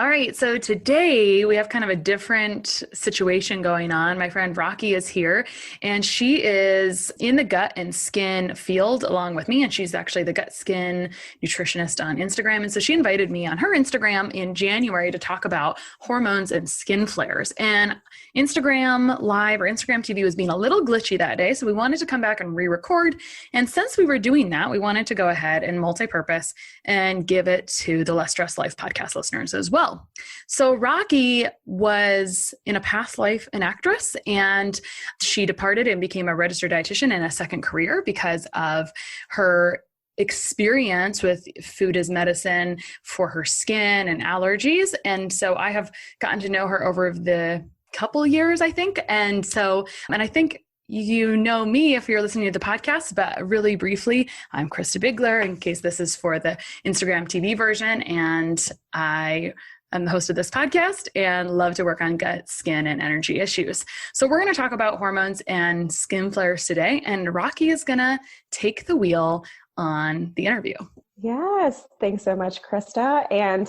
All right, so today we have kind of a different situation going on. My friend Rakhi is here, and she is in the gut and skin field along with me, and she's actually the gut skin nutritionist on Instagram. And so she invited me on her Instagram in January to talk about hormones and skin flares. And Instagram Live or Instagram TV was being a little glitchy that day, so we wanted to come back and re-record. And since we were doing that, we wanted to go ahead and multi-purpose and give it to the Less Stress Life podcast listeners as well. So Rakhi was in a past life an actress, and she departed and became a registered dietitian in a second career because of her experience with food as medicine for her skin and allergies. And so I have gotten to know her over the couple years, I think. And I think you know me if you're listening to the podcast, but really briefly, I'm Christa Biegler, in case this is for the Instagram TV version. And I'm the host of this podcast and love to work on gut, skin, and energy issues. So we're going to talk about hormones and skin flares today. And Rakhi is going to take the wheel on the interview. Yes. Thanks so much, Christa. And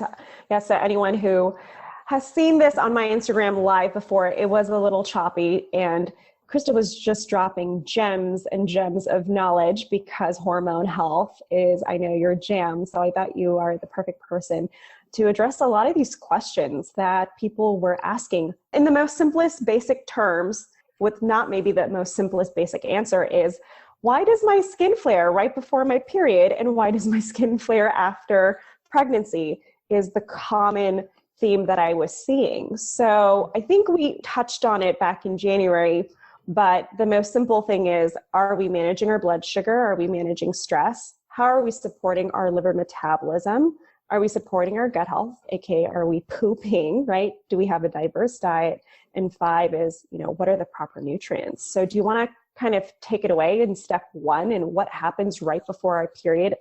yes, anyone who has seen this on my Instagram Live before, it was a little choppy, and Christa was just dropping gems and gems of knowledge because hormone health is, I know, your jam. So I thought you are the perfect person to address a lot of these questions that people were asking in the most simplest basic terms, with not maybe the most simplest basic answer is, why does my skin flare right before my period? And why does my skin flare after pregnancy is the common theme that I was seeing. So I think we touched on it back in January, but the most simple thing is, are we managing our blood sugar? Are we managing stress? How are we supporting our liver metabolism? Are we supporting our gut health? AKA, are we pooping, right? Do we have a diverse diet? And 5 is, what are the proper nutrients? So do you want to kind of take it away in step 1 and what happens right before our period?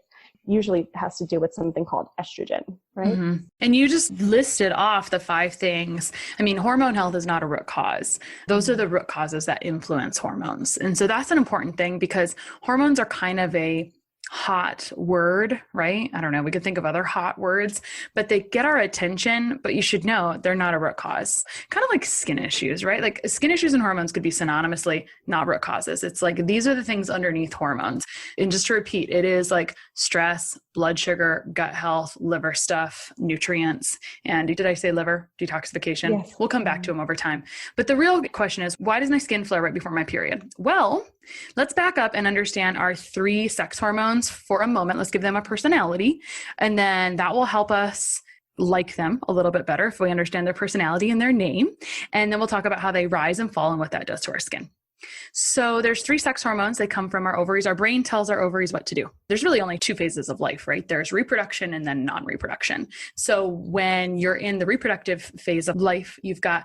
Usually has to do with something called estrogen, right? Mm-hmm. And you just listed off the 5 things. I mean, hormone health is not a root cause. Those are the root causes that influence hormones. And so that's an important thing because hormones are kind of a hot word, right? I don't know. We could think of other hot words, but they get our attention, but you should know they're not a root cause. Kind of like skin issues, right? Like skin issues and hormones could be synonymously not root causes. It's like, these are the things underneath hormones. And just to repeat, it is like stress, blood sugar, gut health, liver stuff, nutrients. And did I say liver? Detoxification? Yes. We'll come back to them over time. But the real question is, why does my skin flare right before my period? Well, let's back up and understand our 3 sex hormones for a moment. Let's give them a personality, and then that will help us like them a little bit better if we understand their personality and their name. And then we'll talk about how they rise and fall and what that does to our skin. So there's 3 sex hormones. They come from our ovaries. Our brain tells our ovaries what to do. There's really only 2 phases of life, right? There's reproduction and then non-reproduction. So when you're in the reproductive phase of life, you've got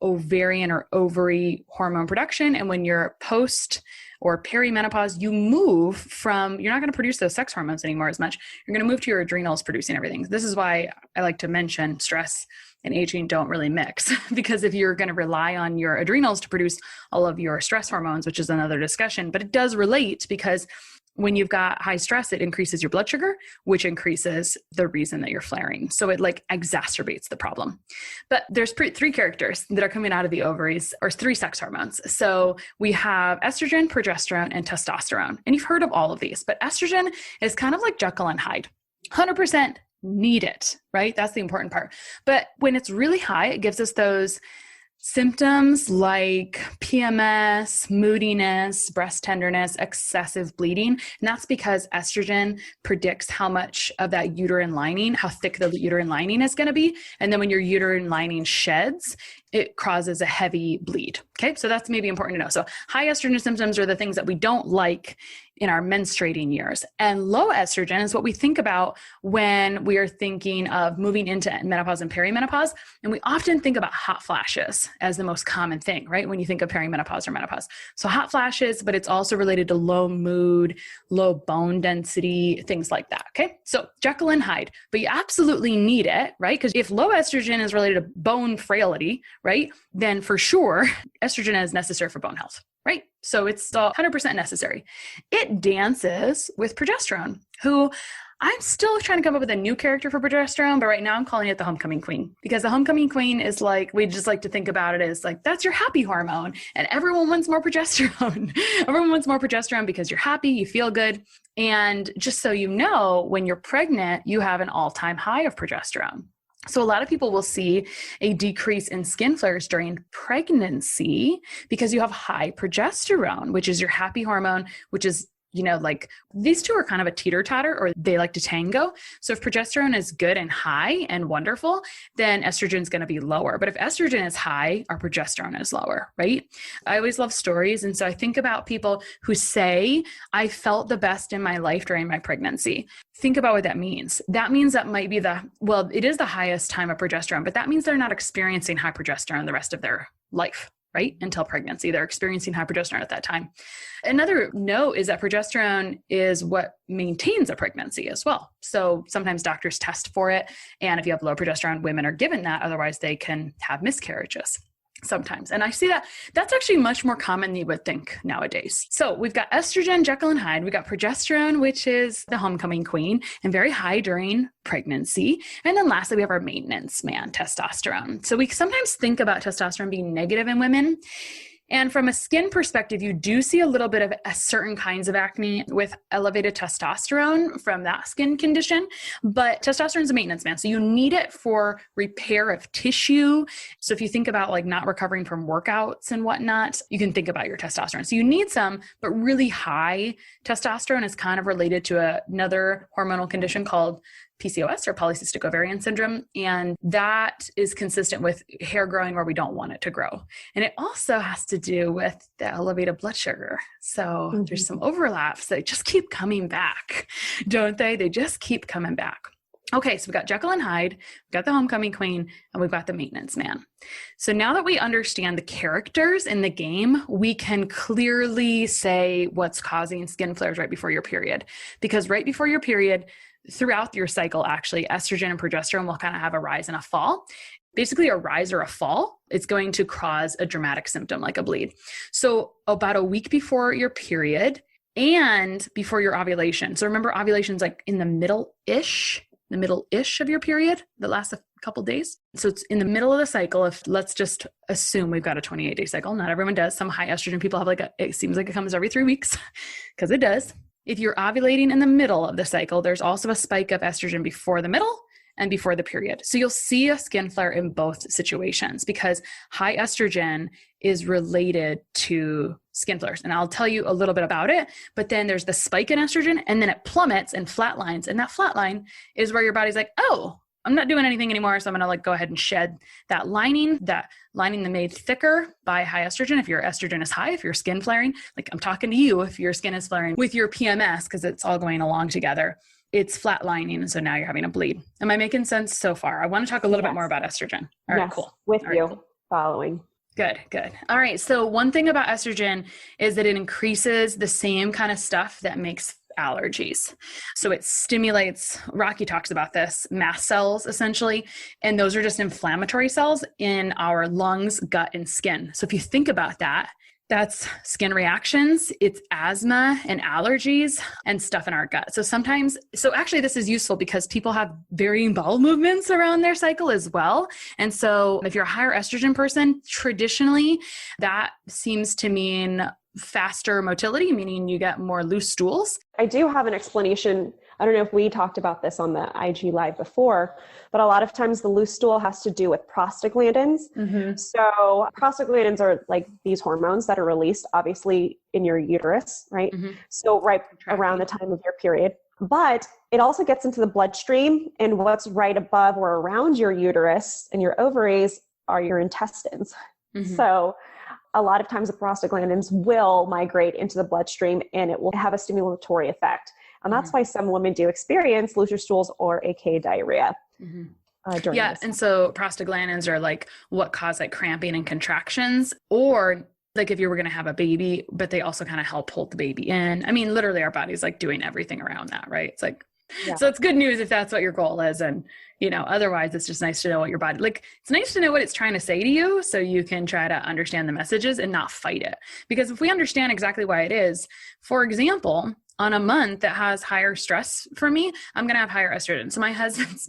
ovarian or ovary hormone production. And when you're post or perimenopause, you move from, you're not going to produce those sex hormones anymore as much. You're going to move to your adrenals producing everything. This is why I like to mention stress and aging don't really mix, because if you're going to rely on your adrenals to produce all of your stress hormones, which is another discussion, but it does relate because when you've got high stress, it increases your blood sugar, which increases the reason that you're flaring. So it like exacerbates the problem. But there's 3 characters that are coming out of the ovaries, or 3 sex hormones. So we have estrogen, progesterone, and testosterone. And you've heard of all of these, but estrogen is kind of like Jekyll and Hyde. 100% need it, right? That's the important part. But when it's really high, it gives us those symptoms like PMS, moodiness, breast tenderness, excessive bleeding. And that's because estrogen predicts how much of that uterine lining, how thick the uterine lining is going to be. And then when your uterine lining sheds, it causes a heavy bleed. Okay. So that's maybe important to know. So high estrogen symptoms are the things that we don't like in our menstruating years. And low estrogen is what we think about when we are thinking of moving into menopause and perimenopause. And we often think about hot flashes as the most common thing, right? When you think of perimenopause or menopause. So hot flashes, but it's also related to low mood, low bone density, things like that. Okay. So Jekyll and Hyde, but you absolutely need it, right? Because if low estrogen is related to bone frailty, right, then for sure, estrogen is necessary for bone health, right? So it's 100% necessary. It dances with progesterone, who I'm still trying to come up with a new character for progesterone, but right now I'm calling it the homecoming queen, because the homecoming queen is like, we just like to think about it as like, that's your happy hormone, and everyone wants more progesterone. Everyone wants more progesterone because you're happy, you feel good. And just so you know, when you're pregnant, you have an all-time high of progesterone. So a lot of people will see a decrease in skin flares during pregnancy because you have high progesterone, which is your happy hormone, which is, like these two are kind of a teeter-totter, or they like to tango. So if progesterone is good and high and wonderful, then estrogen is going to be lower. But if estrogen is high, our progesterone is lower, right? I always love stories. And so I think about people who say, I felt the best in my life during my pregnancy. Think about what that means. That means that might be it is the highest time of progesterone, but that means they're not experiencing high progesterone the rest of their life, right? Until pregnancy, they're experiencing high progesterone at that time. Another note is that progesterone is what maintains a pregnancy as well. So sometimes doctors test for it. And if you have low progesterone, women are given that. Otherwise, they can have miscarriages sometimes. And I see that that's actually much more common than you would think nowadays. So we've got estrogen, Jekyll and Hyde. We've got progesterone, which is the homecoming queen and very high during pregnancy. And then lastly, we have our maintenance man, testosterone. So we sometimes think about testosterone being negative in women. And from a skin perspective, you do see a little bit of certain kinds of acne with elevated testosterone from that skin condition, but testosterone is a maintenance man. So you need it for repair of tissue. So if you think about like not recovering from workouts and whatnot, you can think about your testosterone. So you need some, but really high testosterone is kind of related to another hormonal condition called PCOS, or polycystic ovarian syndrome. And that is consistent with hair growing where we don't want it to grow. And it also has to do with the elevated blood sugar. So there's some overlaps that just keep coming back, don't they? They just keep coming back. Okay, so we've got Jekyll and Hyde, we've got the homecoming queen, and we've got the maintenance man. So now that we understand the characters in the game, we can clearly say what's causing skin flares right before your period. Because right before your period, throughout your cycle, actually, estrogen and progesterone will kind of have a rise and a fall. Basically, a rise or a fall, it's going to cause a dramatic symptom like a bleed. So about a week before your period and before your ovulation. So remember, ovulation is like in the middle-ish of your period that lasts a couple days. So it's in the middle of the cycle. If let's just assume we've got a 28-day cycle. Not everyone does. Some high estrogen people have it seems like it comes every 3 weeks because it does. If you're ovulating in the middle of the cycle, there's also a spike of estrogen before the middle and before the period. So you'll see a skin flare in both situations because high estrogen is related to skin flares. And I'll tell you a little bit about it, but then there's the spike in estrogen and then it plummets and flatlines. And that flatline is where your body's like, oh, I'm not doing anything anymore. So I'm going to go ahead and shed that lining that made thicker by high estrogen. If your estrogen is high, if your skin flaring, like I'm talking to you, if your skin is flaring with your PMS, because it's all going along together, it's flatlining. And so now you're having a bleed. Am I making sense so far? I want to talk a little bit more about estrogen. All right, cool. With you, cool. Following. Good. All right. So one thing about estrogen is that it increases the same kind of stuff that makes allergies. So it stimulates, Rakhi talks about this, mast cells essentially, and those are just inflammatory cells in our lungs, gut, and skin. So if you think about that, that's skin reactions, it's asthma and allergies and stuff in our gut. So actually this is useful because people have varying bowel movements around their cycle as well. And so if you're a higher estrogen person, traditionally that seems to mean faster motility, meaning you get more loose stools. I do have an explanation. I don't know if we talked about this on the IG Live before, but a lot of times the loose stool has to do with prostaglandins. Mm-hmm. So prostaglandins are like these hormones that are released obviously in your uterus, right? Mm-hmm. So right around the time of your period. But it also gets into the bloodstream, and what's right above or around your uterus and your ovaries are your intestines. Mm-hmm. So a lot of times the prostaglandins will migrate into the bloodstream and it will have a stimulatory effect. And that's why some women do experience looser stools or aka diarrhea. Mm-hmm. During this. And so prostaglandins are like what cause like cramping and contractions, or like if you were going to have a baby, but they also kind of help hold the baby in. I mean, literally our body's like doing everything around that, right? It's like, so it's good news if that's what your goal is. And, otherwise it's just nice to know what your body, it's nice to know what it's trying to say to you so you can try to understand the messages and not fight it. Because if we understand exactly why it is, for example, on a month that has higher stress for me, I'm going to have higher estrogen. So my husband's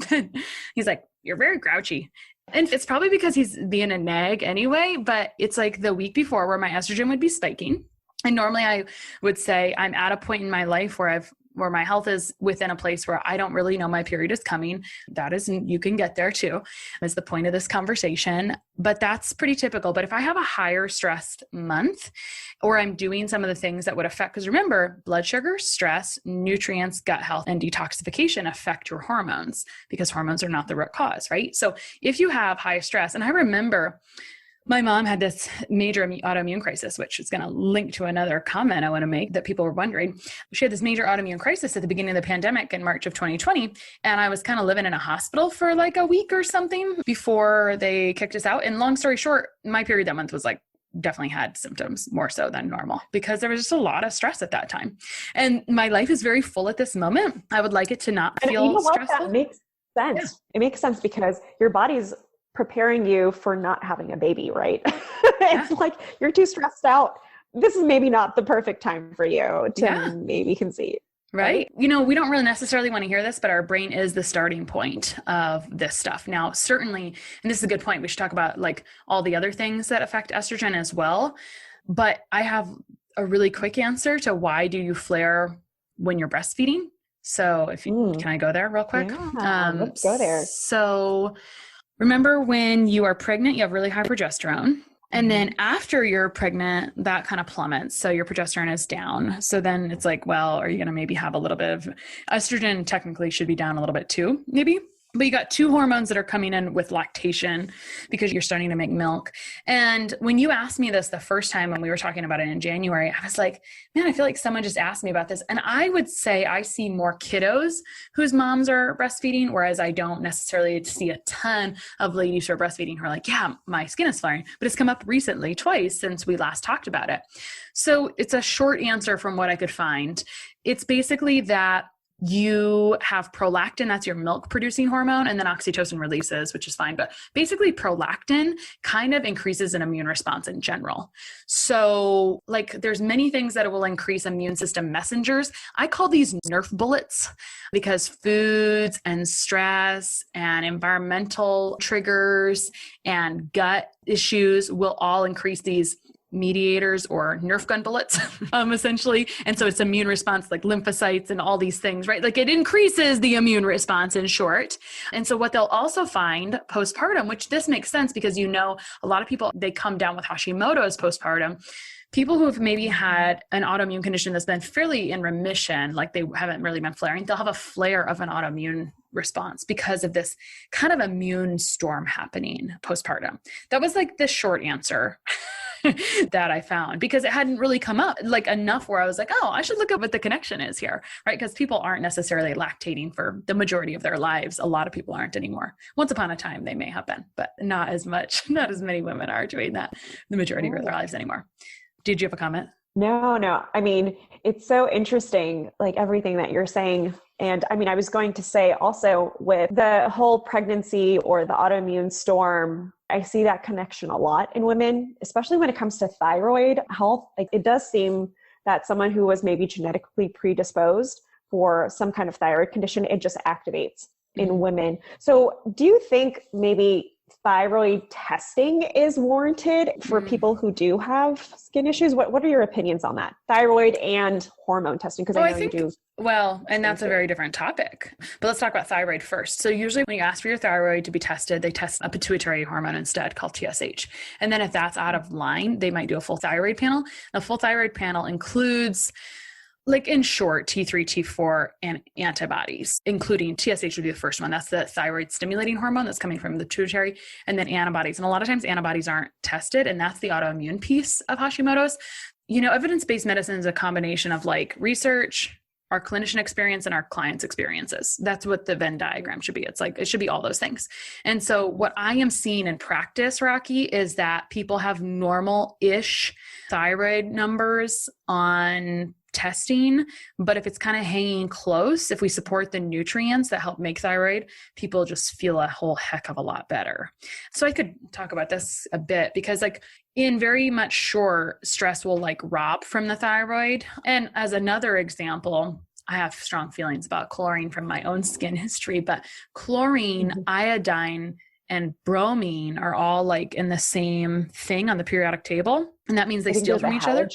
he's like, you're very grouchy. And it's probably because he's being a nag anyway, but it's like the week before where my estrogen would be spiking. And normally I would say I'm at a point in my life where my health is within a place where I don't really know my period is coming. That is, you can get there too, is the point of this conversation, but that's pretty typical. But if I have a higher stressed month, or I'm doing some of the things that would affect, because remember, blood sugar, stress, nutrients, gut health, and detoxification affect your hormones, because hormones are not the root cause, right? So if you have high stress, and I remember my mom had this major autoimmune crisis, which is going to link to another comment I want to make that people were wondering. She had this major autoimmune crisis at the beginning of the pandemic in March of 2020. And I was kind of living in a hospital for like a week or something before they kicked us out. And long story short, my period that month was like, definitely had symptoms more so than normal because there was just a lot of stress at that time. And my life is very full at this moment. I would like it to not feel stressful. That makes sense. Yeah. It makes sense because your body's preparing you for not having a baby, right? It's like you're too stressed out. This is maybe not the perfect time for you to maybe conceive. Right? You know, we don't really necessarily want to hear this, but our brain is the starting point of this stuff. Now, certainly, and this is a good point, we should talk about like all the other things that affect estrogen as well. But I have a really quick answer to why do you flare when you're breastfeeding? So if you, can I go there real quick? Let's go there. So remember when you are pregnant, you have really high progesterone. And then after you're pregnant, that kind of plummets. So your progesterone is down. So then it's like, well, are you going to maybe have a little bit of estrogen technically should be down a little bit too, maybe. But you got two hormones that are coming in with lactation because you're starting to make milk. And when you asked me this the first time when we were talking about it in January, I was like, man, I feel like someone just asked me about this. And I would say I see more kiddos whose moms are breastfeeding, whereas I don't necessarily see a ton of ladies who are breastfeeding who are like, yeah, my skin is flaring. But it's come up recently twice since we last talked about it. So it's a short answer from what I could find. It's basically that you have prolactin, that's your milk producing hormone, and then oxytocin releases, which is fine. But basically prolactin kind of increases an immune response in general. So like there's many things that will increase immune system messengers. I call these Nerf bullets because foods and stress and environmental triggers and gut issues will all increase these mediators or Nerf gun bullets, essentially. And so it's immune response, like lymphocytes and all these things, right? Like it increases the immune response in short. And so what they'll also find postpartum, which this makes sense because, you know, a lot of people, they come down with Hashimoto's postpartum. People who have maybe had an autoimmune condition that's been fairly in remission, like they haven't really been flaring, they'll have a flare of an autoimmune response because of this kind of immune storm happening postpartum. That was like the short answer that I found because it hadn't really come up like enough where I was like, oh, I should look at what the connection is here, right? Because people aren't necessarily lactating for the majority of their lives. A lot of people aren't anymore. Once upon a time, they may have been, but not as much, not as many women are doing that the majority of their lives anymore. Did you have a comment? No. I mean, it's so interesting, like everything that you're saying. And I mean, I was going to say also with the whole pregnancy or the autoimmune storm, I see that connection a lot in women, especially when it comes to thyroid health. Like it does seem that someone who was maybe genetically predisposed for some kind of thyroid condition, it just activates in women. So do you think maybe thyroid testing is warranted for people who do have skin issues? What are your opinions on that? Thyroid and hormone testing? Because I know you do. Well, and that's a very different topic, but let's talk about thyroid first. So usually when you ask for your thyroid to be tested, they test a pituitary hormone instead called TSH. And then if that's out of line, they might do a full thyroid panel. The full thyroid panel includes, like in short, T3, T4, and antibodies, including TSH would be the first one. That's the thyroid stimulating hormone that's coming from the pituitary, and then antibodies. And a lot of times antibodies aren't tested, and that's the autoimmune piece of Hashimoto's. You know, evidence-based medicine is a combination of like research, our clinician experience, and our clients' experiences. That's what the Venn diagram should be. It's like, it should be all those things. And so what I am seeing in practice, Rakhi, is that people have normal-ish thyroid numbers on testing, but if it's kind of hanging close, if we support the nutrients that help make thyroid, people just feel a whole heck of a lot better. So I could talk about this a bit because like in very much short, stress will like rob from the thyroid. And as another example, I have strong feelings about chlorine from my own skin history, but chlorine, iodine, and bromine are all like in the same thing on the periodic table. And that means they steal from each other.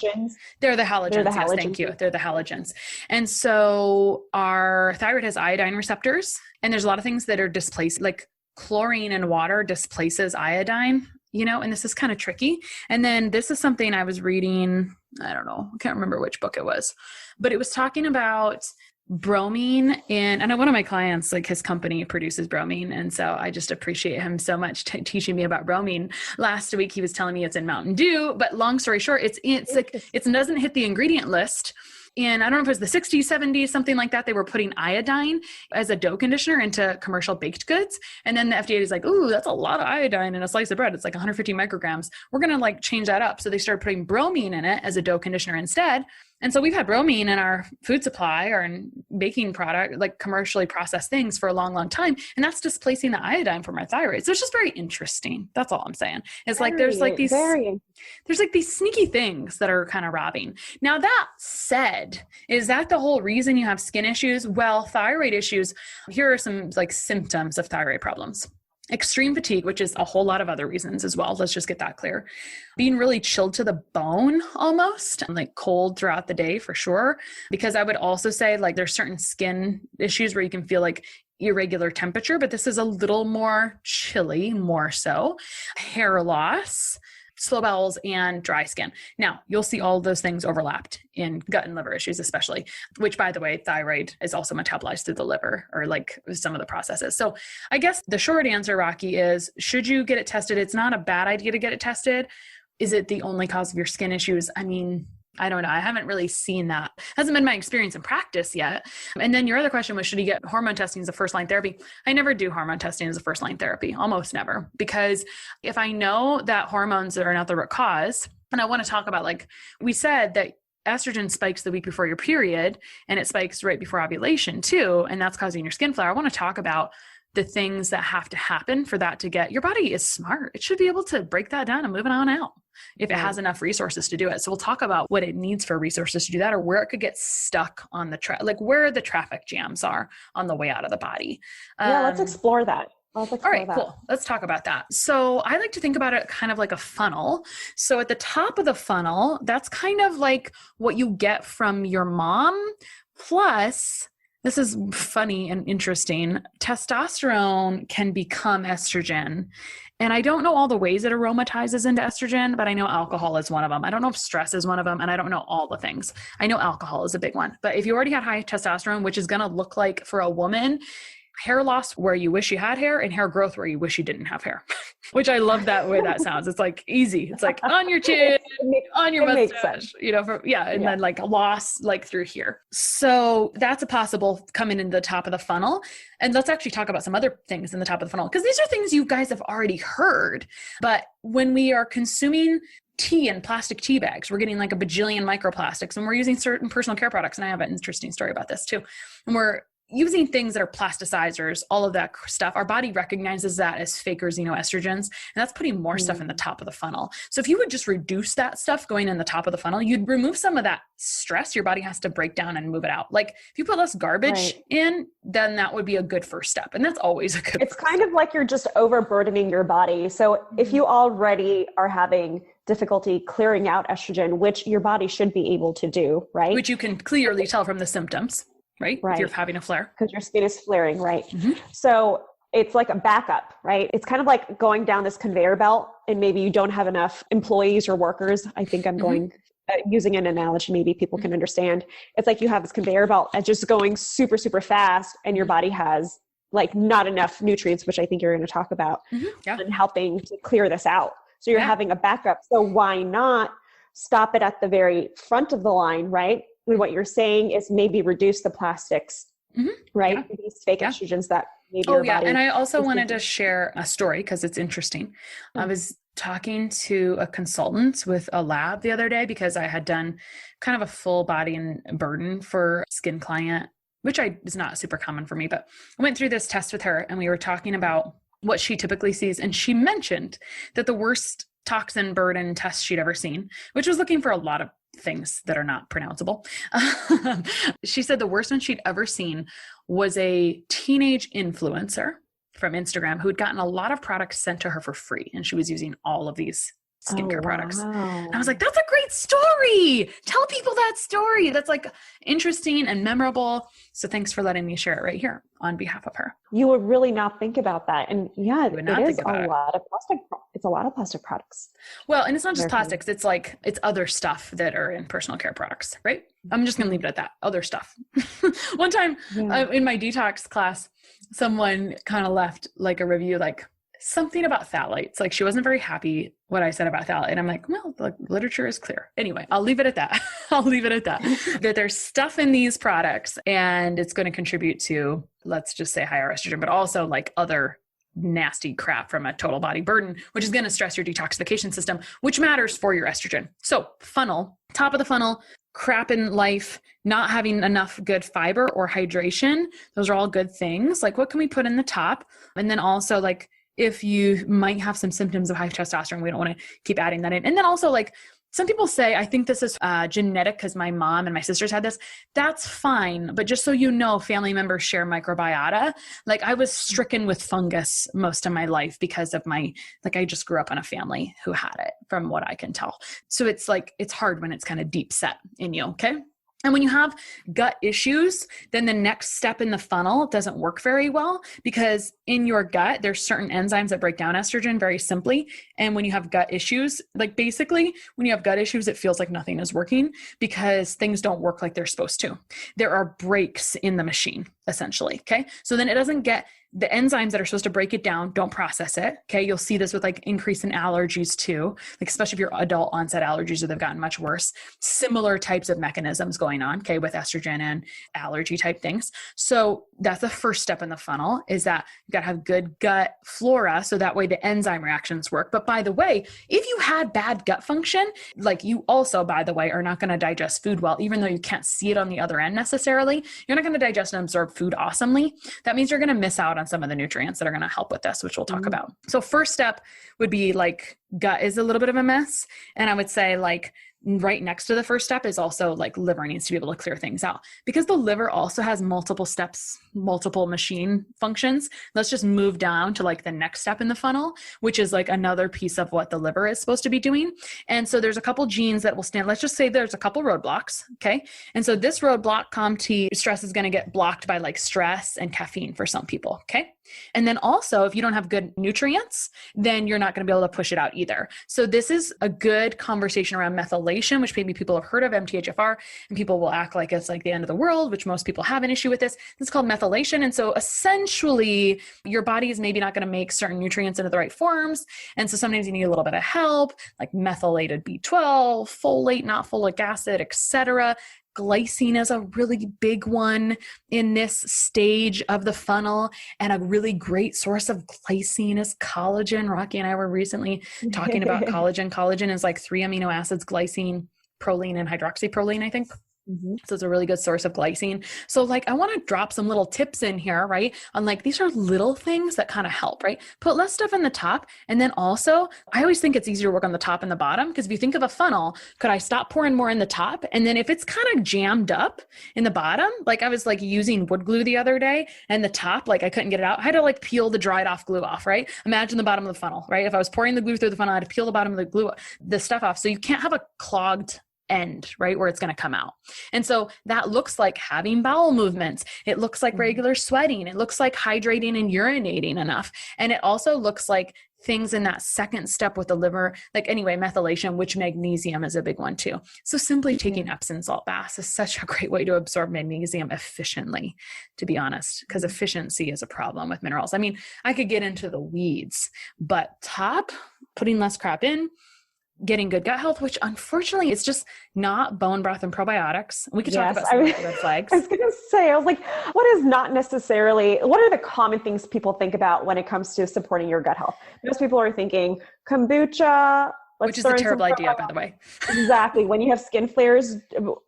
They're the halogens. Yes, thank you. They're the halogens. And so our thyroid has iodine receptors, and there's a lot of things that are displaced, like chlorine in water displaces iodine, you know, and this is kind of tricky. And then this is something I was reading, I don't know, I can't remember which book it was, but it was talking about bromine and one of my clients, like his company produces bromine. And so I just appreciate him so much teaching me about bromine. Last week, he was telling me it's in Mountain Dew, but long story short, it's like, it doesn't hit the ingredient list. And I don't know if it was the 60s, 70s, something like that. They were putting iodine as a dough conditioner into commercial baked goods. And then the FDA is like, ooh, that's a lot of iodine in a slice of bread. It's like 150 micrograms. We're going to like change that up. So they started putting bromine in it as a dough conditioner instead. And so we've had bromine in our food supply or in baking product, like commercially processed things for a long, long time. And that's displacing the iodine from our thyroid. So it's just very interesting. That's all I'm saying. It's like, there's like these sneaky things that are kind of robbing. Now that said, is that the whole reason you have skin issues? Well, thyroid issues, here are some like symptoms of thyroid problems. Extreme fatigue, which is a whole lot of other reasons as well. Let's just get that clear. Being really chilled to the bone almost, and like cold throughout the day for sure. Because I would also say like there's certain skin issues where you can feel like irregular temperature, but this is a little more chilly, more so. Hair loss, slow bowels, and dry skin. Now, you'll see all of those things overlapped in gut and liver issues, especially, which by the way, thyroid is also metabolized through the liver or like some of the processes. So I guess the short answer, Rakhi, is should you get it tested? It's not a bad idea to get it tested. Is it the only cause of your skin issues? I mean, I don't know. I haven't really seen that. Hasn't been my experience in practice yet. And then your other question was, should you get hormone testing as a first-line therapy? I never do hormone testing as a first-line therapy, almost never. Because if I know that hormones are not the root cause, and I want to talk about, like we said, that estrogen spikes the week before your period, and it spikes right before ovulation too, and that's causing your skin flare. I want to talk about the things that have to happen for that to get, your body is smart. It should be able to break that down and move it on out if it has enough resources to do it. So we'll talk about what it needs for resources to do that, or where it could get stuck on the like where the traffic jams are on the way out of the body. Let's explore that. All right, cool. Let's talk about that. So I like to think about it kind of like a funnel. So at the top of the funnel, that's kind of like what you get from your mom, plus, this is funny and interesting, testosterone can become estrogen. And I don't know all the ways it aromatizes into estrogen, but I know alcohol is one of them. I don't know if stress is one of them, and I don't know all the things. I know alcohol is a big one. But if you already had high testosterone, which is going to look like for a woman, hair loss where you wish you had hair and hair growth where you wish you didn't have hair, which I love that way that sounds. It's like easy. It's like on your chin, on your mustache, you know, and then like loss like through here. So that's a possible coming into the top of the funnel. And let's actually talk about some other things in the top of the funnel, because these are things you guys have already heard. But when we are consuming tea in plastic tea bags, we're getting like a bajillion microplastics, and we're using certain personal care products. And I have an interesting story about this too. And we're using things that are plasticizers, all of that stuff. Our body recognizes that as fake or xenoestrogens, and that's putting more stuff in the top of the funnel. So if you would just reduce that stuff going in the top of the funnel, you'd remove some of that stress your body has to break down and move it out. Like if you put less garbage in, then that would be a good first step. And that's always a good It's kind of like you're just overburdening your body. So if you already are having difficulty clearing out estrogen, which your body should be able to do, right? Which you can clearly tell from the symptoms. Right? If you're having a flare. Because your skin is flaring, right? Mm-hmm. So it's like a backup, right? It's kind of like going down this conveyor belt, and maybe you don't have enough employees or workers. I think I'm going, using an analogy, maybe people can understand. It's like you have this conveyor belt and just going super, super fast, and your body has like not enough nutrients, which I think you're going to talk about, and helping to clear this out. So you're having a backup. So why not stop it at the very front of the line, right? And what you're saying is maybe reduce the plastics, right? Yeah. These fake estrogens that maybe your body and I also wanted to share a story because it's interesting. I was talking to a consultant with a lab the other day because I had done kind of a full body and burden for a skin client, which is not super common for me, but I went through this test with her and we were talking about what she typically sees. And she mentioned that the worst toxin burden test she'd ever seen, which was looking for a lot of things that are not pronounceable. She said the worst one she'd ever seen was a teenage influencer from Instagram who had gotten a lot of products sent to her for free. And she was using all of these skincare products. And I was like, that's a great story. Tell people that story. That's like interesting and memorable. So thanks for letting me share it right here on behalf of her. You would really not think about that. And yeah, it is a lot of plastic. It's a lot of plastic products. Well, and it's not just plastics. It's like, it's other stuff that are in personal care products, right? I'm just going to leave it at that. Other stuff. One time in my detox class, someone kind of left like a review, like something about phthalates. Like she wasn't very happy what I said about phthalate. And I'm like, well, the literature is clear. Anyway, I'll leave it at that. That there's stuff in these products and it's going to contribute to, let's just say higher estrogen, but also like other nasty crap from a total body burden, which is going to stress your detoxification system, which matters for your estrogen. So funnel, top of the funnel, crap in life, not having enough good fiber or hydration. Those are all good things. Like what can we put in the top? And then also like, if you might have some symptoms of high testosterone, we don't want to keep adding that in. And then also like some people say, I think this is genetic because my mom and my sisters had this. That's fine. But just so you know, family members share microbiota. Like I was stricken with fungus most of my life because of I just grew up in a family who had it from what I can tell. So it's like, it's hard when it's kind of deep set in you. Okay. And when you have gut issues, then the next step in the funnel doesn't work very well because in your gut, there's certain enzymes that break down estrogen very simply. And when you have gut issues, like basically when you have gut issues, it feels like nothing is working because things don't work like they're supposed to. There are breaks in the machine, essentially. Okay. So then it doesn't get the enzymes that are supposed to break it down, don't process it. Okay. You'll see this with like increase in allergies too, like especially if you're adult onset allergies or they've gotten much worse, similar types of mechanisms going on. Okay. With estrogen and allergy type things. So that's the first step in the funnel is that you got to have good gut flora. So that way the enzyme reactions work. But by the way, if you had bad gut function, like you also, by the way, are not going to digest food well, even though you can't see it on the other end necessarily, you're not going to digest and absorb food awesomely. That means you're going to miss out on some of the nutrients that are going to help with this, which we'll talk about. So first step would be like gut is a little bit of a mess. And I would say like right next to the first step is also like liver needs to be able to clear things out because the liver also has multiple steps, multiple machine functions. Let's just move down to like the next step in the funnel, which is like another piece of what the liver is supposed to be doing. And so there's a couple genes that will stand. Let's just say there's a couple roadblocks. Okay. And so this roadblock, COMT stress is going to get blocked by like stress and caffeine for some people. Okay. And then also if you don't have good nutrients, then you're not going to be able to push it out either. So this is a good conversation around methylation, which maybe people have heard of MTHFR and people will act like it's like the end of the world, which most people have an issue with this. It's called methylation. And so essentially your body is maybe not going to make certain nutrients into the right forms. And so sometimes you need a little bit of help, like methylated B12, folate, not folic acid, etc. Glycine is a really big one in this stage of the funnel. And a really great source of glycine is collagen. Rakhi and I were recently talking about collagen. Collagen is like 3 amino acids, glycine, proline, and hydroxyproline, I think. So it's a really good source of glycine. So like, I want to drop some little tips in here, right? On like, these are little things that kind of help, right? Put less stuff in the top. And then also, I always think it's easier to work on the top and the bottom. Because if you think of a funnel, could I stop pouring more in the top? And then if it's kind of jammed up in the bottom, like I was like using wood glue the other day and the top, like I couldn't get it out. I had to like peel the dried off glue off, right? Imagine the bottom of the funnel, right? If I was pouring the glue through the funnel, I had to peel the bottom of the glue, the stuff off. So you can't have a clogged end, right? Where it's going to come out. And so that looks like having bowel movements. It looks like regular sweating. It looks like hydrating and urinating enough. And it also looks like things in that second step with the liver, like anyway, methylation, which magnesium is a big one too. So simply taking Epsom salt baths is such a great way to absorb magnesium efficiently, to be honest, because efficiency is a problem with minerals. I mean, I could get into the weeds, but putting less crap in, getting good gut health, which unfortunately it's just not bone broth and probiotics. We could talk about some of the red flags. I was going to say, I was like, what are the common things people think about when it comes to supporting your gut health? Most people are thinking kombucha, which is a terrible idea, by the way. Exactly. When you have skin flares,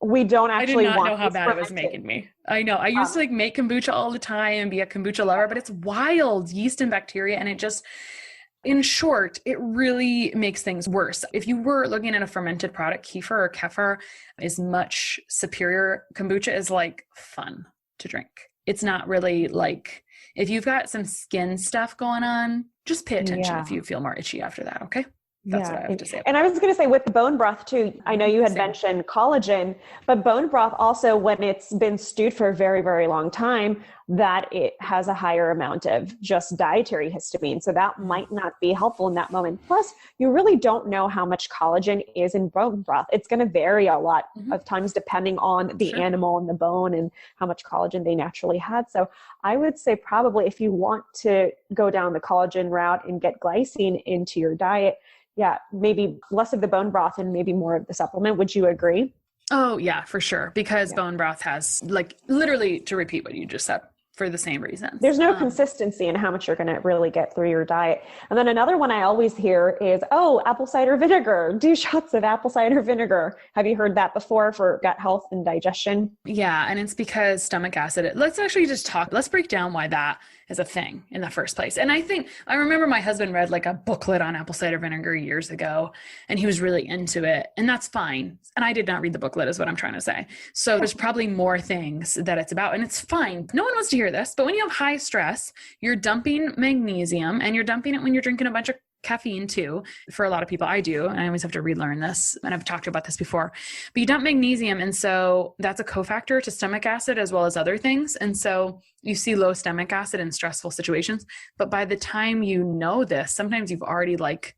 we don't actually want. I did not know how bad it was making me. I know. I used to like make kombucha all the time and be a kombucha lover, but it's wild yeast and bacteria. And it just, in short, it really makes things worse. If you were looking at a fermented product, kefir or kefir is much superior. Kombucha is like fun to drink. It's not really like, if you've got some skin stuff going on, just pay attention if you feel more itchy after that. Okay. That's what I have to say. And I was going to say with bone broth too, I know you had mentioned collagen, but bone broth also, when it's been stewed for a very, very long time, that it has a higher amount of just dietary histamine. So that might not be helpful in that moment. Plus, you really don't know how much collagen is in bone broth. It's going to vary a lot of times depending on the animal and the bone and how much collagen they naturally had. So I would say probably if you want to go down the collagen route and get glycine into your diet, maybe less of the bone broth and maybe more of the supplement. Would you agree? Oh yeah, for sure. Because bone broth has, like, literally, to repeat what you just said, for the same reasons. There's no consistency in how much you're going to really get through your diet. And then another one I always hear is, apple cider vinegar. Do shots of apple cider vinegar. Have you heard that before for gut health and digestion? Yeah. And it's because stomach acid. Let's actually let's break down why that is a thing in the first place. And I remember my husband read like a booklet on apple cider vinegar years ago, and he was really into it, and that's fine. And I did not read the booklet is what I'm trying to say. So there's probably more things that it's about, and it's fine. No one wants to hear this, but when you have high stress, you're dumping magnesium, and you're dumping it when you're drinking a bunch of caffeine too. For a lot of people, I do. And I always have to relearn this. And I've talked about this before, but you dump magnesium. And so that's a cofactor to stomach acid as well as other things. And so you see low stomach acid in stressful situations. But by the time you know this, sometimes you've already like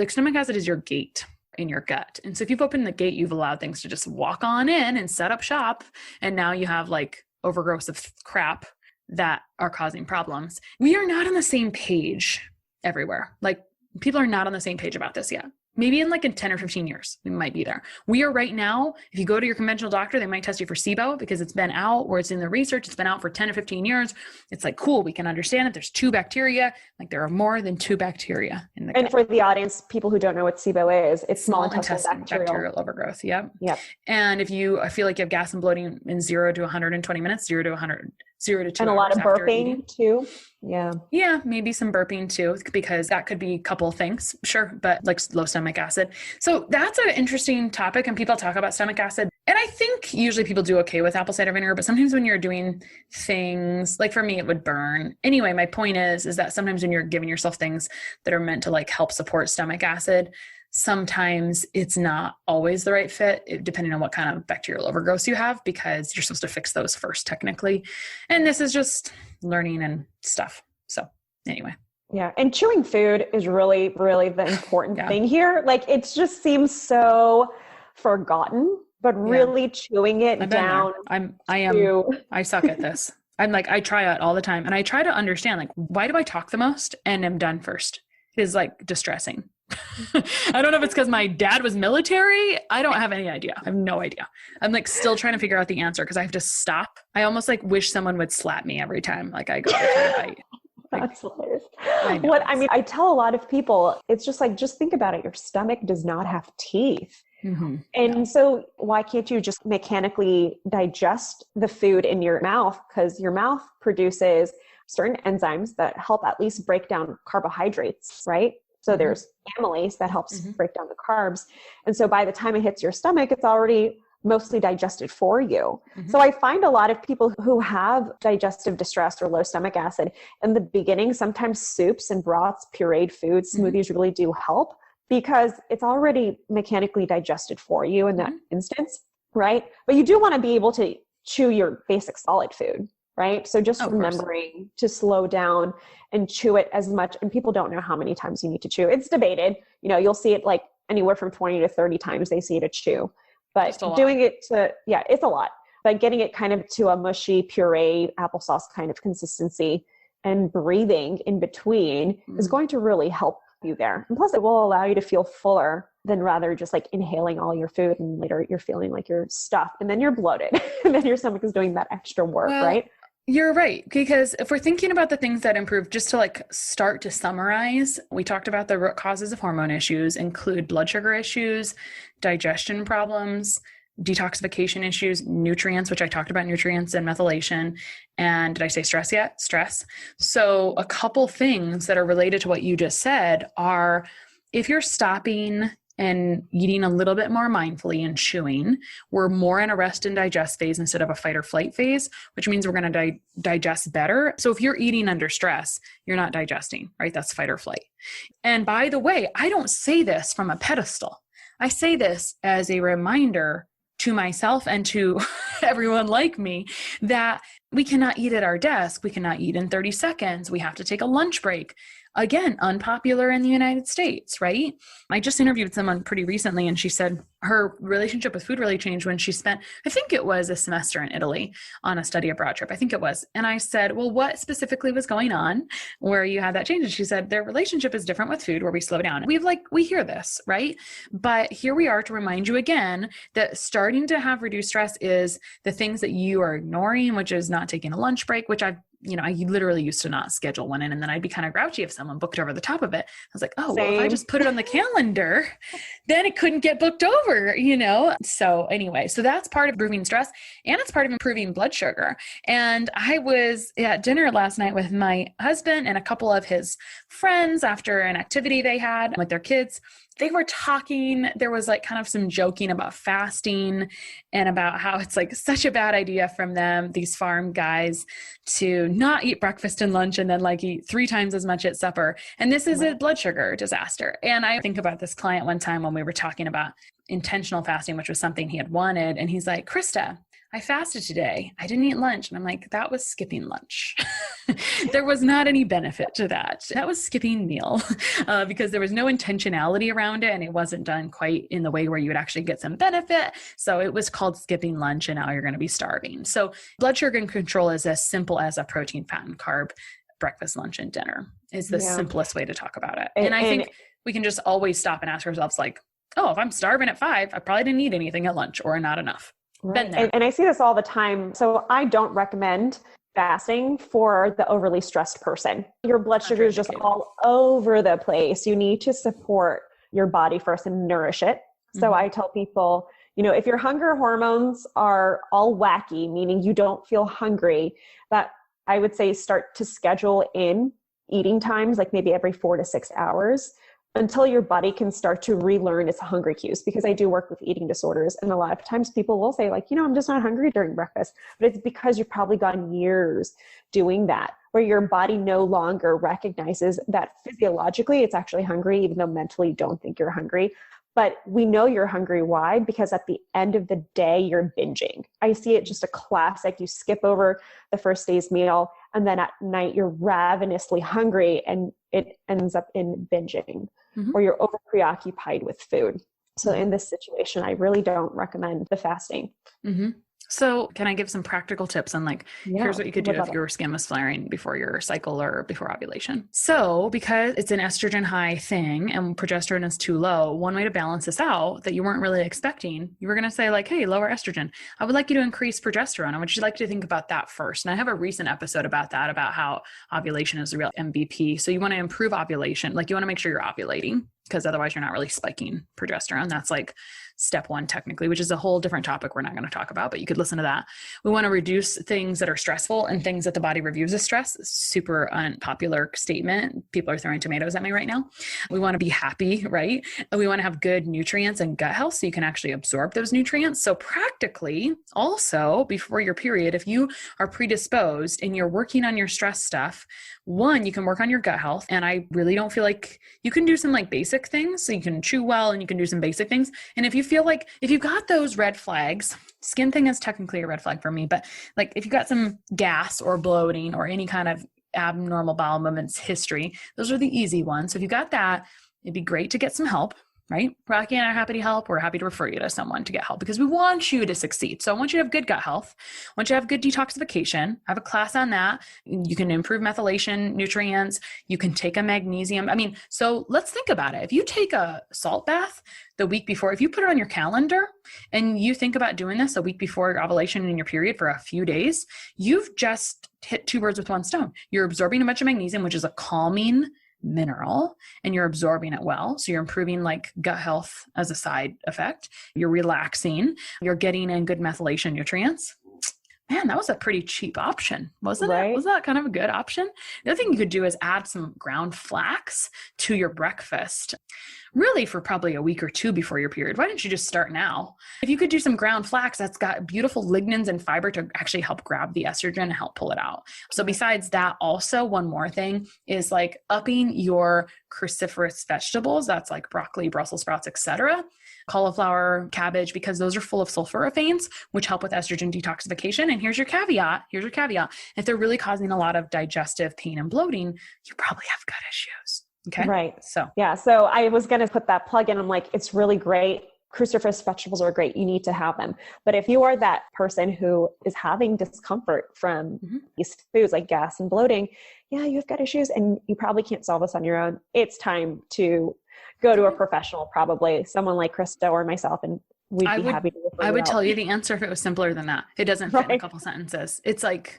stomach acid is your gate in your gut. And so if you've opened the gate, you've allowed things to just walk on in and set up shop. And now you have like overgrowth of crap that are causing problems. We are not on the same page everywhere. Like, people are not on the same page about this yet. Maybe in 10 or 15 years, we might be there. We are right now, if you go to your conventional doctor, they might test you for SIBO because it's been out, or it's in the research, it's been out for 10 or 15 years. It's like, cool, we can understand it. There's 2 bacteria. Like, there are more than 2 bacteria in the gut. And for the audience, people who don't know what SIBO is, it's small intestinal bacterial overgrowth. Yep. Yep. And if I feel like you have gas and bloating in 0 to 120 minutes, 0 to 2 hours. And a lot of burping too. Yeah. Yeah. Maybe some burping too, because that could be a couple of things. Sure. But like low stomach acid. So that's an interesting topic, and people talk about stomach acid. And I think usually people do okay with apple cider vinegar, but sometimes when you're doing things, like for me, it would burn. Anyway, my point is that sometimes when you're giving yourself things that are meant to like help support stomach acid, sometimes it's not always the right fit, depending on what kind of bacterial overgrowth you have, because you're supposed to fix those first technically. And this is just learning and stuff. So anyway. Yeah. And chewing food is really, really the important thing here. Like, it just seems so forgotten, but really chewing it down. I suck at this. I try it all the time, and I try to understand, like, why do I talk the most and am done first? It is like distressing. I don't know if it's because my dad was military. I don't have any idea. I have no idea. I'm like still trying to figure out the answer because I have to stop. I almost like wish someone would slap me every time. Like I go to a bite. That's hilarious. I tell a lot of people, it's just like, just think about it. Your stomach does not have teeth. Mm-hmm. And so why can't you just mechanically digest the food in your mouth? Because your mouth produces certain enzymes that help at least break down carbohydrates, right? So there's amylase that helps break down the carbs. And so by the time it hits your stomach, it's already mostly digested for you. Mm-hmm. So I find a lot of people who have digestive distress or low stomach acid in the beginning, sometimes soups and broths, pureed foods, smoothies really do help because it's already mechanically digested for you in that instance, right? But you do want to be able to chew your basic solid food, right? So just remembering to slow down and chew it as much. And people don't know how many times you need to chew. It's debated. You'll see it like anywhere from 20 to 30 times they say to chew. But doing it it's a lot. But getting it kind of to a mushy puree applesauce kind of consistency and breathing in between is going to really help you there. And plus it will allow you to feel fuller than rather just like inhaling all your food and later you're feeling like you're stuffed and then you're bloated and then your stomach is doing that extra work, right? You're right. Because if we're thinking about the things that improve, just to like start to summarize, we talked about the root causes of hormone issues include blood sugar issues, digestion problems, detoxification issues, nutrients, which I talked about, nutrients and methylation. And did I say stress yet? Stress. So a couple things that are related to what you just said are if you're stopping and eating a little bit more mindfully and chewing, we're more in a rest and digest phase instead of a fight or flight phase, which means we're going to digest better. So if you're eating under stress, you're not digesting, right? That's fight or flight. And by the way, I don't say this from a pedestal. I say this as a reminder to myself and to everyone like me that we cannot eat at our desk. We cannot eat in 30 seconds. We have to take a lunch break. Again, unpopular in the United States, right? I just interviewed someone pretty recently and she said her relationship with food really changed when she spent, I think it was a semester in Italy on a study abroad trip. I think it was. And I said, well, what specifically was going on where you had that change? And she said, their relationship is different with food where we slow down. We hear this, right? But here we are to remind you again that starting to have reduced stress is the things that you are ignoring, which is not taking a lunch break, which I literally used to not schedule one in, and then I'd be kind of grouchy if someone booked over the top of it. I was like, oh, well, if I just put it on the calendar, then it couldn't get booked over, So anyway, so that's part of improving stress and it's part of improving blood sugar. And I was at dinner last night with my husband and a couple of his friends after an activity they had with their kids. They were talking, there was like kind of some joking about fasting and about how it's like such a bad idea from them, these farm guys, to not eat breakfast and lunch and then like eat 3 times as much at supper. And this is a blood sugar disaster. And I think about this client one time when we were talking about intentional fasting, which was something he had wanted. And he's like, Christa, I fasted today. I didn't eat lunch. And I'm like, that was skipping lunch. There was not any benefit to that. That was skipping meal because there was no intentionality around it. And it wasn't done quite in the way where you would actually get some benefit. So it was called skipping lunch and now you're going to be starving. So blood sugar control is as simple as a protein, fat, and carb breakfast, lunch, and dinner is the simplest way to talk about it. And I think we can just always stop and ask ourselves like, oh, if I'm starving at 5, I probably didn't eat anything at lunch or not enough. Right. And I see this all the time. So I don't recommend fasting for the overly stressed person. Your blood sugar is just all over the place. You need to support your body first and nourish it. So I tell people, if your hunger hormones are all wacky, meaning you don't feel hungry, that I would say start to schedule in eating times, like maybe every 4 to 6 hours, until your body can start to relearn its hunger cues. Because I do work with eating disorders. And a lot of times people will say like, I'm just not hungry during breakfast, but it's because you've probably gone years doing that, where your body no longer recognizes that physiologically it's actually hungry, even though mentally you don't think you're hungry. But we know you're hungry. Why? Because at the end of the day, you're binging. I see it just a classic. You skip over the first day's meal and then at night you're ravenously hungry and it ends up in binging. Or you're over preoccupied with food. So in this situation, I really don't recommend the fasting. So can I give some practical tips on here's what you could do if your skin was flaring before your cycle or before ovulation. So because it's an estrogen high thing and progesterone is too low, one way to balance this out that you weren't really expecting, you were going to say like, hey, lower estrogen. I would like you to increase progesterone. I would just like you to think about that first. And I have a recent episode about that, about how ovulation is the real MVP. So you want to improve ovulation. Like you want to make sure you're ovulating, because otherwise you're not really spiking progesterone. That's like step 1 technically, which is a whole different topic we're not going to talk about, but you could listen to that. We want to reduce things that are stressful and things that the body reviews as stress. Super unpopular statement. People are throwing tomatoes at me right now. We want to be happy, right? And we want to have good nutrients and gut health so you can actually absorb those nutrients. So practically also before your period, if you are predisposed and you're working on your stress stuff, 1, you can work on your gut health. And I really don't feel like you can do some like basic things. So you can chew well and you can do some basic things. And if you feel like, if you've got those red flags, skin thing is technically a red flag for me, but like if you got some gas or bloating or any kind of abnormal bowel movements history, those are the easy ones. So if you got that, it'd be great to get some help, right? Rakhi and I are happy to help. We're happy to refer you to someone to get help because we want you to succeed. So I want you to have good gut health. I want you to have good detoxification. I have a class on that. You can improve methylation nutrients. You can take a magnesium. I mean, so let's think about it. If you take a salt bath the week before, if you put it on your calendar and you think about doing this a week before your ovulation and your period for a few days, you've just hit two birds with one stone. You're absorbing a bunch of magnesium, which is a calming mineral, and you're absorbing it well. So you're improving like gut health as a side effect. You're relaxing. You're getting in good methylation nutrients. Man, that was a pretty cheap option, wasn't it? Was that kind of a good option? The other thing you could do is add some ground flax to your breakfast, really for probably a week or two before your period. Why don't you just start now? If you could do some ground flax, that's got beautiful lignans and fiber to actually help grab the estrogen and help pull it out. So besides that, also one more thing is like upping your cruciferous vegetables. That's like broccoli, Brussels sprouts, etc. Cauliflower, cabbage, because those are full of sulforaphanes, which help with estrogen detoxification. And here's your caveat. If they're really causing a lot of digestive pain and bloating, you probably have gut issues. Okay. Right. So I was going to put that plug in. I'm like, it's really great. Cruciferous vegetables are great. You need to have them. But if you are that person who is having discomfort from these foods like gas and bloating, you have gut issues and you probably can't solve this on your own. It's time to go to a professional, probably someone like Christa or myself, and we'd be happy to refer you out. I would tell you the answer if it was simpler than that. It doesn't fit in a couple sentences. It's like,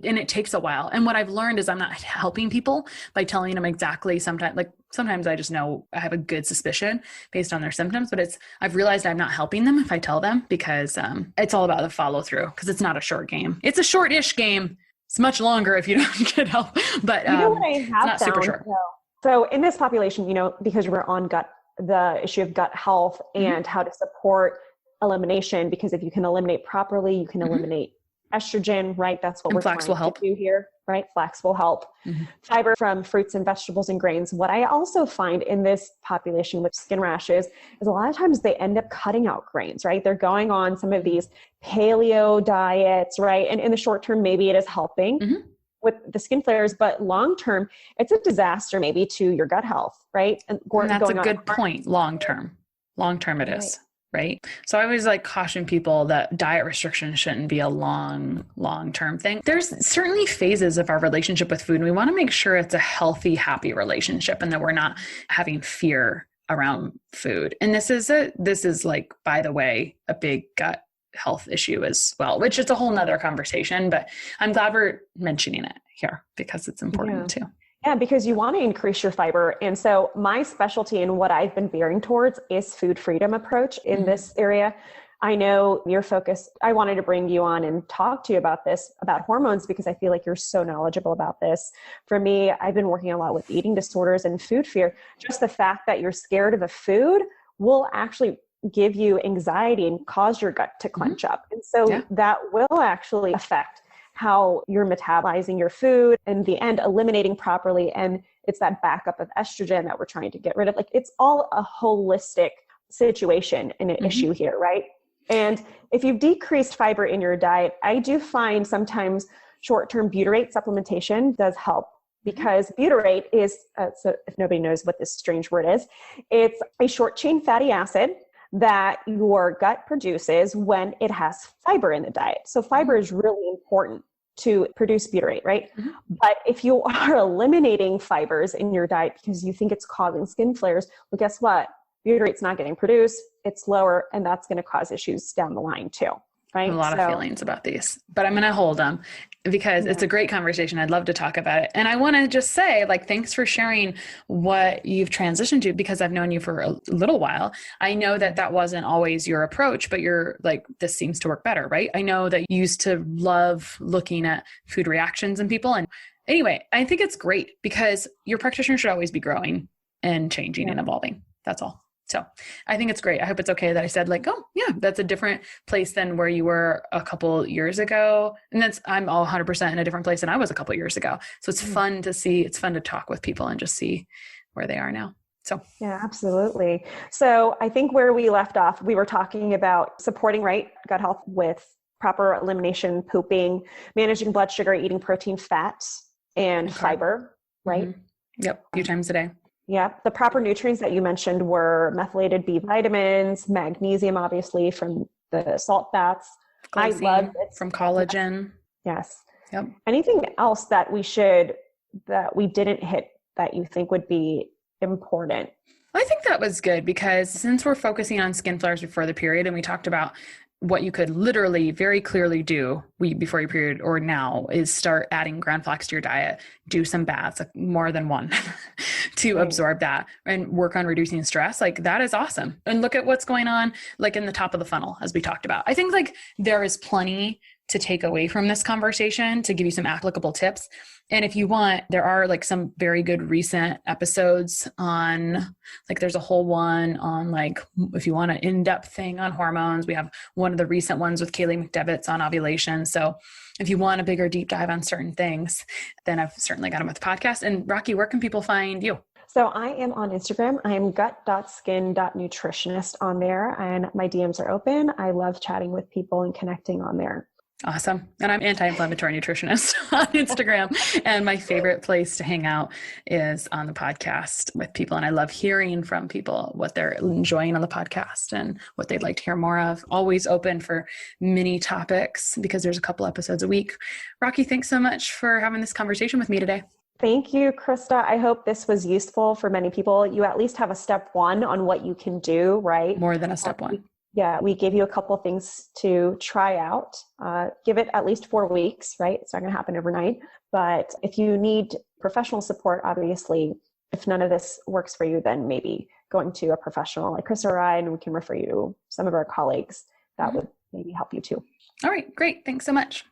and it takes a while. And what I've learned is I'm not helping people by telling them exactly. Sometimes I just know I have a good suspicion based on their symptoms, but I've realized I'm not helping them if I tell them because it's all about the follow through because it's not a short game. It's a short-ish game. It's much longer if you don't get help, but you know what I have it's not super short. So in this population, because we're on the issue of gut health and how to support elimination, because if you can eliminate properly, you can eliminate estrogen, right? That's what we're trying to do here, right? Flax will help. Fiber from fruits and vegetables and grains. What I also find in this population with skin rashes is a lot of times they end up cutting out grains, right? They're going on some of these paleo diets, right? And in the short term, maybe it is helping with the skin flares, but long-term, it's a disaster maybe to your gut health, right? And that's a good point. Long-term it is, right? So I always caution people that diet restriction shouldn't be a long-term thing. There's certainly phases of our relationship with food, and we want to make sure it's a healthy, happy relationship and that we're not having fear around food. And this is by the way, a big gut health issue as well, which is a whole nother conversation, but I'm glad we're mentioning it here because it's important too. Yeah, because you want to increase your fiber. And so my specialty and what I've been veering towards is food freedom approach in this area. I know your focus, I wanted to bring you on and talk to you about this, about hormones, because I feel like you're so knowledgeable about this. For me, I've been working a lot with eating disorders and food fear. Just the fact that you're scared of a food will actually give you anxiety and cause your gut to clench up. And so that will actually affect how you're metabolizing your food and in the end, eliminating properly. And it's that backup of estrogen that we're trying to get rid of. It's all a holistic situation and an issue here, right? And if you've decreased fiber in your diet, I do find sometimes short-term butyrate supplementation does help. Because butyrate is, so if nobody knows what this strange word is, it's a short-chain fatty acid that your gut produces when it has fiber in the diet. So fiber is really important to produce butyrate, right? But if you are eliminating fibers in your diet because you think it's causing skin flares, well, guess what? Butyrate's not getting produced, it's lower, and that's going to cause issues down the line too. Right? A lot of feelings about these, but I'm going to hold them because it's a great conversation. I'd love to talk about it. And I want to just say, thanks for sharing what you've transitioned to, because I've known you for a little while. I know that wasn't always your approach, but you're this seems to work better, right? I know that you used to love looking at food reactions in people. And anyway, I think it's great because your practitioner should always be growing and changing and evolving. That's all. So I think it's great. I hope it's okay that I said that's a different place than where you were a couple years ago. And I'm all 100% in a different place than I was a couple years ago. So it's fun to see, it's fun to talk with people and just see where they are now. So yeah, absolutely. So I think where we left off, we were talking about supporting gut health with proper elimination, pooping, managing blood sugar, eating protein, fats, and fiber, right? Yep. A few times a day. Yeah. The proper nutrients that you mentioned were methylated B vitamins, magnesium, obviously from the salt baths. I love it. From collagen. Yes. Yep. Anything else that we didn't hit that you think would be important? I think that was good because since we're focusing on skin flares before the period, and we talked about what you could literally very clearly do before your period or now is start adding ground flax to your diet, do some baths, like more than one to absorb that and work on reducing stress. Like that is awesome. And look at what's going on like in the top of the funnel, as we talked about. I think like there is plenty to take away from this conversation to give you some applicable tips. And if you want, there are like some very good recent episodes on, like there's a whole one on like, if you want an in-depth thing on hormones, we have one of the recent ones with Kaely McDevitt on ovulation. So if you want a bigger deep dive on certain things, then I've certainly got them with the podcast. And Rakhi, where can people find you? So I am on Instagram. I am gut.skin.nutritionist on there, and my DMs are open. I love chatting with people and connecting on there. Awesome. And I'm anti-inflammatory nutritionist on Instagram. And my favorite place to hang out is on the podcast with people. And I love hearing from people what they're enjoying on the podcast and what they'd like to hear more of. Always open for mini topics because there's a couple episodes a week. Rakhi, thanks so much for having this conversation with me today. Thank you, Christa. I hope this was useful for many people. You at least have a step one on what you can do, right? More than a step one. Yeah, we gave you a couple of things to try out. Give it at least 4 weeks, right? It's not going to happen overnight. But if you need professional support, obviously, if none of this works for you, then maybe going to a professional like Christa or I, and we can refer you to some of our colleagues that would maybe help you too. All right, great. Thanks so much.